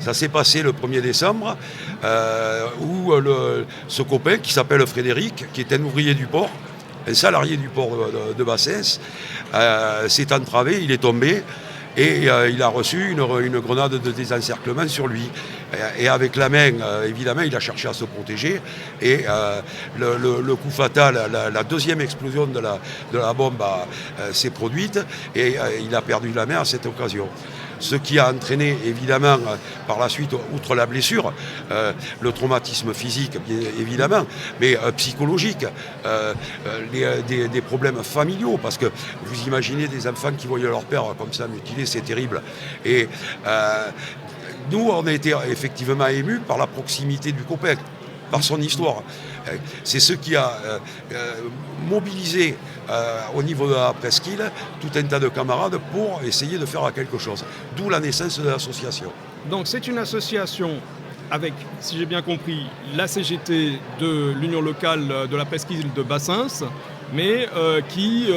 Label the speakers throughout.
Speaker 1: Ça s'est passé le 1er décembre, où ce copain qui s'appelle Frédéric, qui est un ouvrier du port, un salarié du port de Bassens, s'est entravé, il est tombé. Et il a reçu une grenade de désencerclement sur lui. Et avec la main, évidemment, il a cherché à se protéger. Et le coup fatal, la deuxième explosion de la bombe s'est produite. Et il a perdu la main à cette occasion. Ce qui a entraîné, évidemment, par la suite, outre la blessure, le traumatisme physique, bien évidemment, mais psychologique, des problèmes familiaux, parce que vous imaginez des enfants qui voyaient leur père comme ça mutilé, c'est terrible. Et nous, on a été effectivement émus par la proximité du copain, par son histoire. C'est ce qui a mobilisé au niveau de la presqu'île tout un tas de camarades pour essayer de faire quelque chose. D'où la naissance de l'association.
Speaker 2: Donc c'est une association avec, si j'ai bien compris, la CGT de l'Union locale de la presqu'île de Bassens, mais qui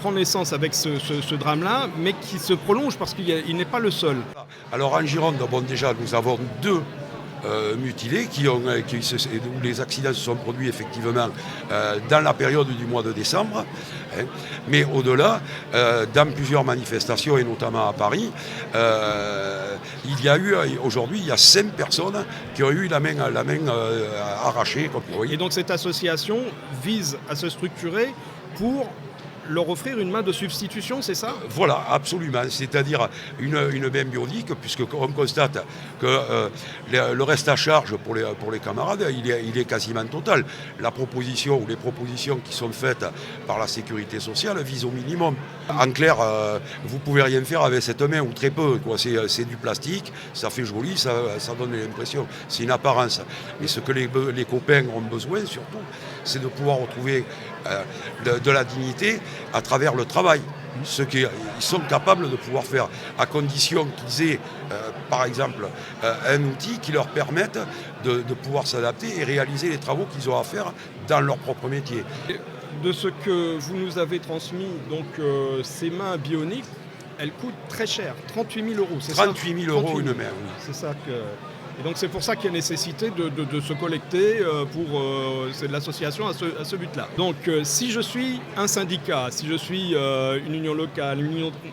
Speaker 2: prend naissance avec ce drame-là, mais qui se prolonge parce qu'il n'est pas le seul.
Speaker 1: Alors en Gironde, bon, déjà, nous avons deux mutilés où les accidents se sont produits effectivement dans la période du mois de décembre. Mais au-delà, dans plusieurs manifestations et notamment à Paris, il y a eu aujourd'hui 5 personnes qui ont eu la main arrachée. Comme vous voyez.
Speaker 2: Et donc cette association vise à se structurer pour leur offrir une main de substitution, c'est ça ?
Speaker 1: Voilà, absolument. C'est-à-dire une main bionique, puisqu'on constate que le reste à charge pour les camarades, il est quasiment total. La proposition ou les propositions qui sont faites par la sécurité sociale visent au minimum. En clair, vous ne pouvez rien faire avec cette main, ou très peu. C'est du plastique, ça fait joli, ça donne l'impression. C'est une apparence. Mais ce que les copains ont besoin, surtout, c'est de pouvoir retrouver de la dignité à travers le travail. Ce qu'ils sont capables de pouvoir faire, à condition qu'ils aient, par exemple, un outil qui leur permette de pouvoir s'adapter et réaliser les travaux qu'ils ont à faire dans leur propre métier.
Speaker 2: De ce que vous nous avez transmis, donc ces mains bioniques, elles coûtent très cher, 38 000 €.
Speaker 1: 38 000 € une main, oui.
Speaker 2: C'est ça que... Et donc c'est pour ça qu'il y a nécessité de se collecter pour l'association à ce but-là. Donc si je suis un syndicat, si je suis une union locale,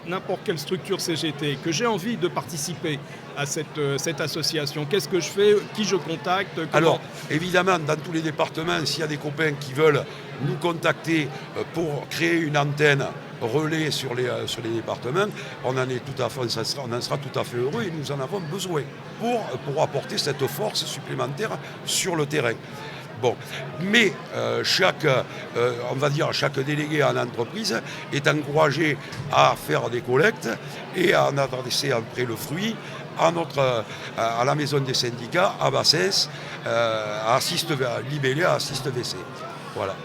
Speaker 2: n'importe quelle structure CGT, que j'ai envie de participer à cette association, qu'est-ce que je fais ? Qui je contacte ?
Speaker 1: Alors évidemment, dans tous les départements, s'il y a des copains qui veulent nous contacter pour créer une antenne relais sur les départements, on en sera tout à fait heureux et nous en avons besoin pour apporter cette force supplémentaire sur le terrain. Bon, mais chaque délégué en entreprise est encouragé à faire des collectes et à en adresser après le fruit à la maison des syndicats, à Bassens, à Libellé, à Assiste WC. Voilà.